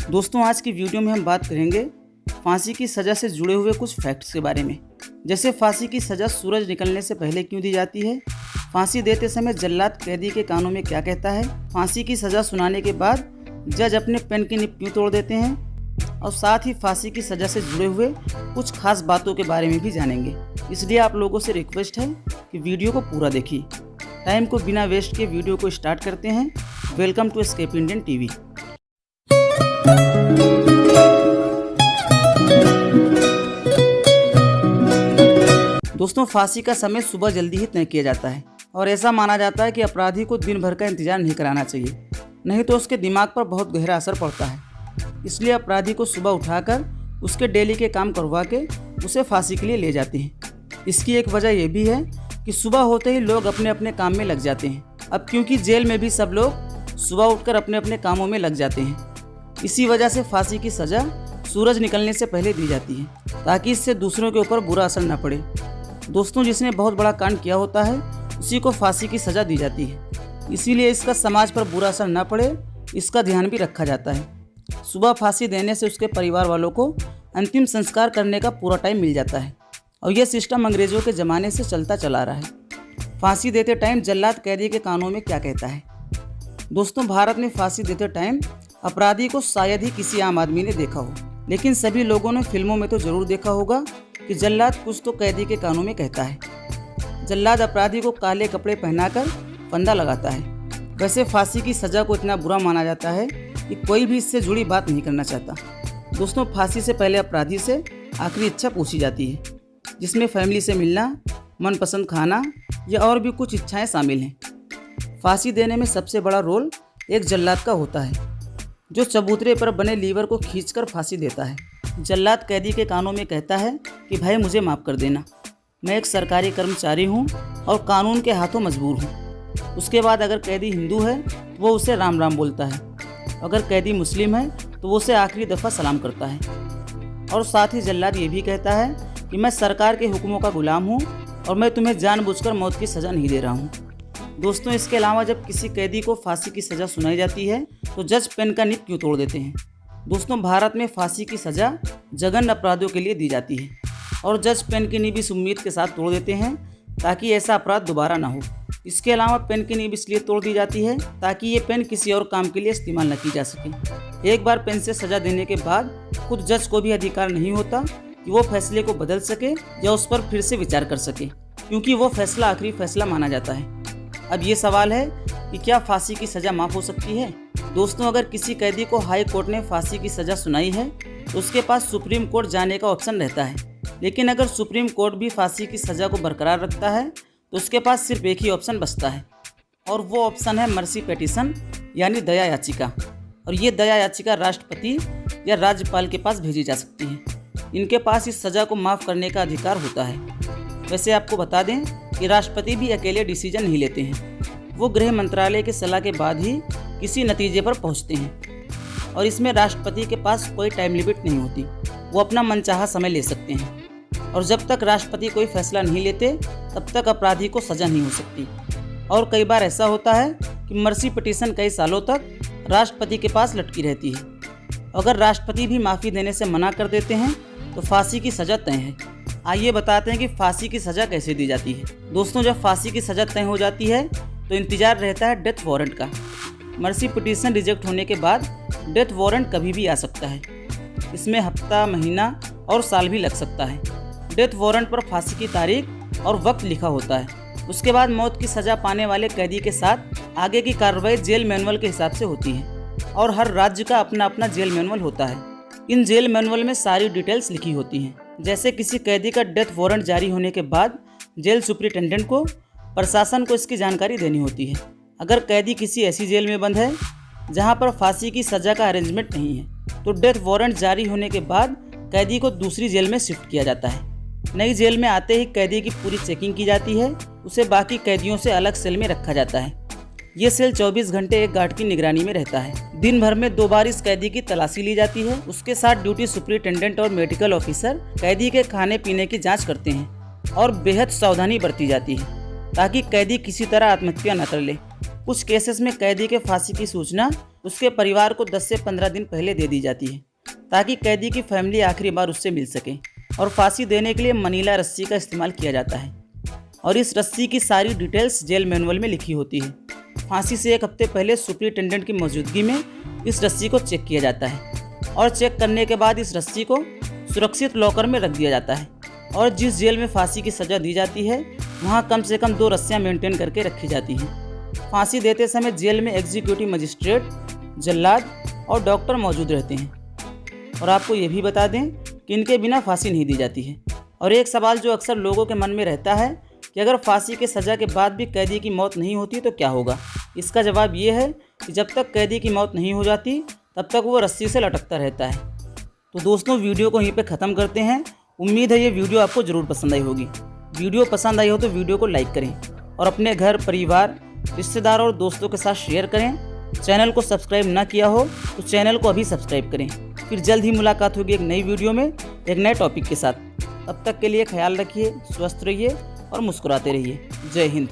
दोस्तों, आज की वीडियो में हम बात करेंगे फांसी की सज़ा से जुड़े हुए कुछ फैक्ट्स के बारे में। जैसे फांसी की सज़ा सूरज निकलने से पहले क्यों दी जाती है, फांसी देते समय जल्लाद कैदी के कानों में क्या कहता है, फांसी की सज़ा सुनाने के बाद जज अपने पेन की निब क्यों तोड़ देते हैं, और साथ ही फांसी की सज़ा से जुड़े हुए कुछ खास बातों के बारे में भी जानेंगे। इसलिए आप लोगों से रिक्वेस्ट है कि वीडियो को पूरा देखिए। टाइम को बिना वेस्ट के वीडियो को स्टार्ट करते हैं। Welcome to escape Indian TV. दोस्तों, फांसी का समय सुबह जल्दी ही तय किया जाता है और ऐसा माना जाता है कि अपराधी को दिन भर का इंतजार नहीं कराना चाहिए, नहीं तो उसके दिमाग पर बहुत गहरा असर पड़ता है। इसलिए अपराधी को सुबह उठाकर उसके डेली के काम करवा के उसे फांसी के लिए ले जाते हैं। इसकी एक वजह यह भी है कि सुबह होते ही लोग अपने अपने काम में लग जाते हैं। अब क्योंकि जेल में भी सब लोग सुबह उठकर अपने अपने कामों में लग जाते हैं, इसी वजह से फांसी की सज़ा सूरज निकलने से पहले दी जाती है, ताकि इससे दूसरों के ऊपर बुरा असर न पड़े। दोस्तों, जिसने बहुत बड़ा कांड किया होता है उसी को फांसी की सज़ा दी जाती है, इसीलिए इसका समाज पर बुरा असर न पड़े, इसका ध्यान भी रखा जाता है। सुबह फांसी देने से उसके परिवार वालों को अंतिम संस्कार करने का पूरा टाइम मिल जाता है, और यह सिस्टम अंग्रेज़ों के ज़माने से चलता चला रहा है। फांसी देते टाइम जल्लाद कैदी के कानों में क्या कहता है। दोस्तों, भारत में फांसी देते टाइम अपराधी को शायद ही किसी आम आदमी ने देखा हो, लेकिन सभी लोगों ने फिल्मों में तो ज़रूर देखा होगा कि जल्लाद कुछ तो कैदी के कानों में कहता है। जल्लाद अपराधी को काले कपड़े पहनाकर फंदा लगाता है। वैसे फांसी की सज़ा को इतना बुरा माना जाता है कि कोई भी इससे जुड़ी बात नहीं करना चाहता। दोस्तों, फांसी से पहले अपराधी से आखिरी इच्छा पूछी जाती है, जिसमें फैमिली से मिलना, मनपसंद खाना या और भी कुछ इच्छाएं शामिल हैं। फांसी देने में सबसे बड़ा रोल एक जल्लाद का होता है, जो चबूतरे पर बने लीवर को खींचकर फांसी देता है। जल्लाद कैदी के कानों में कहता है कि भाई मुझे माफ़ कर देना, मैं एक सरकारी कर्मचारी हूँ और कानून के हाथों मजबूर हूँ। उसके बाद अगर कैदी हिंदू है तो वो उसे राम राम बोलता है, अगर कैदी मुस्लिम है तो वो उसे आखिरी दफ़ा सलाम करता है। और साथ ही जल्लाद ये भी कहता है कि मैं सरकार के हुक्मों का गुलाम हूँ और मैं तुम्हें जानबूझकर मौत की सज़ा नहीं दे रहा हूँ। दोस्तों, इसके अलावा जब किसी कैदी को फांसी की सज़ा सुनाई जाती है तो जज पेन का निब क्यों तोड़ देते हैं। दोस्तों, भारत में फांसी की सज़ा जघन्य अपराधों के लिए दी जाती है और जज पेन की निब इस उम्मीद के साथ तोड़ देते हैं ताकि ऐसा अपराध दोबारा ना हो। इसके अलावा पेन की निब इसलिए तोड़ दी जाती है ताकि ये पेन किसी और काम के लिए इस्तेमाल न की जा सके। एक बार पेन से सज़ा देने के बाद खुद जज को भी अधिकार नहीं होता कि वो फैसले को बदल सके या उस पर फिर से विचार कर सके, क्योंकि वो फैसला आखिरी फैसला माना जाता है। अब ये सवाल है कि क्या फांसी की सज़ा माफ़ हो सकती है। दोस्तों, अगर किसी कैदी को हाई कोर्ट ने फांसी की सज़ा सुनाई है तो उसके पास सुप्रीम कोर्ट जाने का ऑप्शन रहता है, लेकिन अगर सुप्रीम कोर्ट भी फांसी की सज़ा को बरकरार रखता है तो उसके पास सिर्फ एक ही ऑप्शन बचता है, और वो ऑप्शन है मर्सी पिटीशन, यानी दया याचिका। और ये दया याचिका राष्ट्रपति या राज्यपाल के पास भेजी जा सकती है। इनके पास इस सज़ा को माफ़ करने का अधिकार होता है। वैसे आपको बता दें कि राष्ट्रपति भी अकेले डिसीजन नहीं लेते हैं, वो गृह मंत्रालय की सलाह के बाद ही किसी नतीजे पर पहुंचते हैं, और इसमें राष्ट्रपति के पास कोई टाइम लिमिट नहीं होती, वो अपना मनचाहा समय ले सकते हैं। और जब तक राष्ट्रपति कोई फैसला नहीं लेते तब तक अपराधी को सज़ा नहीं हो सकती। और कई बार ऐसा होता है कि मर्सी पिटीशन कई सालों तक राष्ट्रपति के पास लटकी रहती है। अगर राष्ट्रपति भी माफ़ी देने से मना कर देते हैं तो फांसी की सज़ा तय है। आइए बताते हैं कि फांसी की सज़ा कैसे दी जाती है। दोस्तों, जब फांसी की सज़ा तय हो जाती है तो इंतज़ार रहता है डेथ वारंट का। मर्सी पिटीशन रिजेक्ट होने के बाद डेथ वारंट कभी भी आ सकता है। इसमें हफ्ता, महीना और साल भी लग सकता है। डेथ वारंट पर फांसी की तारीख और वक्त लिखा होता है। उसके बाद मौत की सज़ा पाने वाले कैदी के साथ आगे की कार्रवाई जेल मैनुअल के हिसाब से होती है, और हर राज्य का अपना अपना जेल मैनुअल होता है। इन जेल मैनुअल में सारी डिटेल्स लिखी होती हैं। जैसे किसी कैदी का डेथ वारंट जारी होने के बाद जेल सुपरिटेंडेंट को, प्रशासन को इसकी जानकारी देनी होती है। अगर कैदी किसी ऐसी जेल में बंद है जहां पर फांसी की सज़ा का अरेंजमेंट नहीं है तो डेथ वारंट जारी होने के बाद कैदी को दूसरी जेल में शिफ्ट किया जाता है। नई जेल में आते ही कैदी की पूरी चेकिंग की जाती है, उसे बाकी कैदियों से अलग सेल में रखा जाता है। ये सेल 24 घंटे एक गार्ड की निगरानी में रहता है। दिन भर में 2 बार इस कैदी की तलाशी ली जाती है। उसके साथ ड्यूटी सुपरिटेंडेंट और मेडिकल ऑफिसर कैदी के खाने पीने की जाँच करते हैं, और बेहद सावधानी बरती जाती है ताकि कैदी किसी तरह आत्महत्या न कर ले। कुछ केसेस में कैदी के फांसी की सूचना उसके परिवार को 10 से 15 दिन पहले दे दी जाती है, ताकि कैदी की फैमिली आखिरी बार उससे मिल सके। और फांसी देने के लिए मनीला रस्सी का इस्तेमाल किया जाता है, और इस रस्सी की सारी डिटेल्स जेल मैनुअल में लिखी होती है। फांसी से 1 हफ्ते पहले सुपरिटेंडेंट की मौजूदगी में इस रस्सी को चेक किया जाता है, और चेक करने के बाद इस रस्सी को सुरक्षित लॉकर में रख दिया जाता है। और जिस जेल में फांसी की सज़ा दी जाती है वहाँ कम से कम 2 रस्सियाँ मेंटेन करके रखी जाती हैं। फांसी देते समय जेल में एग्जीक्यूटिव मजिस्ट्रेट, जल्लाद और डॉक्टर मौजूद रहते हैं। और आपको ये भी बता दें कि इनके बिना फांसी नहीं दी जाती है। और एक सवाल जो अक्सर लोगों के मन में रहता है कि अगर फांसी की सज़ा के बाद भी कैदी की मौत नहीं होती तो क्या होगा। इसका जवाब ये है कि जब तक कैदी की मौत नहीं हो जाती तब तक वो रस्सी से लटकता रहता है। तो दोस्तों, वीडियो को यहीं पे ख़त्म करते हैं। उम्मीद है ये वीडियो आपको ज़रूर पसंद आई होगी। वीडियो पसंद आई हो तो वीडियो को लाइक करें और अपने घर, परिवार, रिश्तेदारों और दोस्तों के साथ शेयर करें। चैनल को सब्सक्राइब ना किया हो तो चैनल को अभी सब्सक्राइब करें। फिर जल्द ही मुलाकात होगी एक नई वीडियो में एक नए टॉपिक के साथ। तब तक के लिए ख्याल रखिए, स्वस्थ रहिए और मुस्कुराते रहिए। जय हिंद।